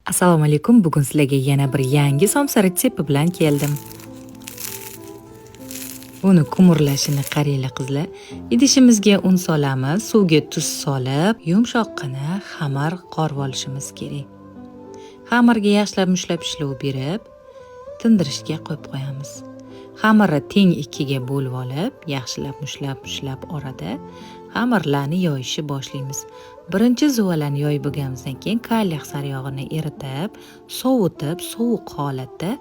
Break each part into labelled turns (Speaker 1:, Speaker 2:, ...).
Speaker 1: Assalomu alaykum. Bugun sizlarga yana bir yangi somsa retsepti bilan keldim. Buni kumurlashini qaranglar qizlar. Idishimizga un solamiz, suvga tuz solib, yumshoqqina xamir qorib olishimiz kerak. Xamirga yaxshilab mushlab ishlov berib, tindirishga qo'yib qo'yamiz. Xamirni teng ikkiga bo'lib olib, yaxshilab mushlab orada xamirlarni yoyishni boshlaymiz. Birinchi zuvalani yoyib bo'lganimizdan keyin kalyak saryog'ini eritib, sovutib, sovuq holatda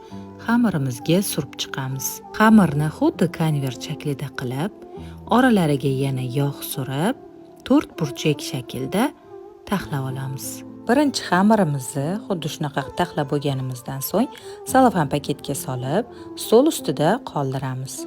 Speaker 1: xamirimizga surib chiqamiz. Xamirni xuddi konvert shaklida qilib, oralariga yana yog' surib, 4 burchak shaklda taxlab olamiz. Birinchi xamirimizni xuddi shunaqa taxlab bo'lganimizdan so'ng salofan paketga solib, stol ustida qoldiramiz.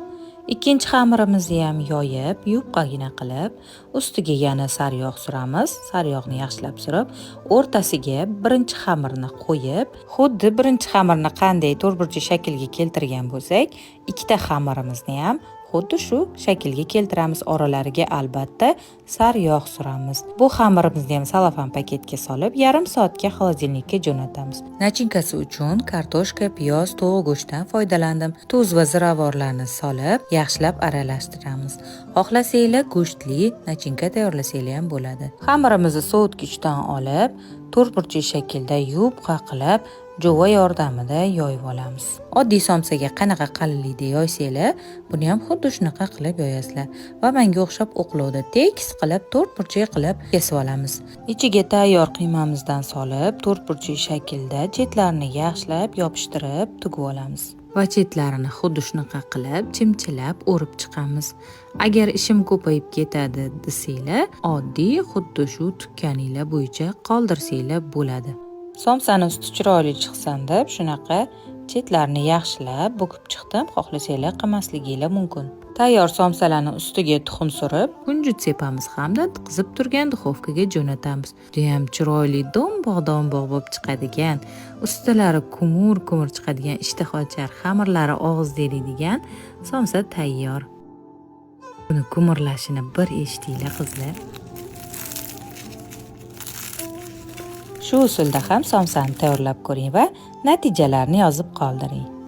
Speaker 1: Ikkinchi xamirimizni ham yoyib, yupqagina qilib, ustiga yana saryog' suramiz. Saryog'ni yaxshilab surib, o'rtasiga birinchi xamirni qo'yib, xuddi birinchi xamirni qanday to'rtburchak shaklga keltirgan bo'lsak, ikkita xamirimizni ham xuddi shu shaklga keltiramiz. Oralariga albatta saryog' suramiz. Bu xamirimizni ham salofan paketga solib, yarim soatga xolodilnikka jo'natamiz. Nachinkasi uchun kartoshka, piyoz, tovuq go'shtidan foydalandim. Tuz va ziravorlarni solib, yaxshilab aralashtiramiz. Xohlasanglar go'shtli nachinka tayyorlasanglar ham bo'ladi. Xamirimizni sovutgichdan olib, to'rtburchak shaklda yupqa qilib, jo'va yordamida yoyib olamiz. Oddiy somsaga qanaqa qalinlikda yoysanglar, buni ham xuddi shunaqa qilib yoyasizlar va menga o'xshab o'qlovda tekis qilib to'rtburchak qilib kesib olamiz. Ichiga tayyor qiymamizdan solib, to'rtburchak shaklda chetlarini yaxshilab yopishtirib tugib olamiz. Va chetlarini xuddi shunaqa qilib chimchilab o'rib chiqamiz. Agar ishim ko'payib ketadi desanglar, oddiy xuddi shu tukkaninglar bo'yicha qoldirsanglar bo'ladi. Somsani usti chiroyli chiqsin deb shunaqa chetlarini yaxshilab bo'kib chiqdim. Xohlasanglar qilmasliginglar mumkin. Tayyor somsalarni ustiga tuxum surib, kunjut sepamiz hamda qizib turgan duxovkaga jo'natamiz. Judayam chiroyli domboq bo'lib chiqadigan, ustilari kumur chiqadigan, ishtahochar, xamirlari og'izda eriydigan somsa tayyor. Buni kumurlashini bir eshitinglar qizlar. Shu usulda ham somsani tayyorlab ko'ring va natijalarni yozib qoldiring.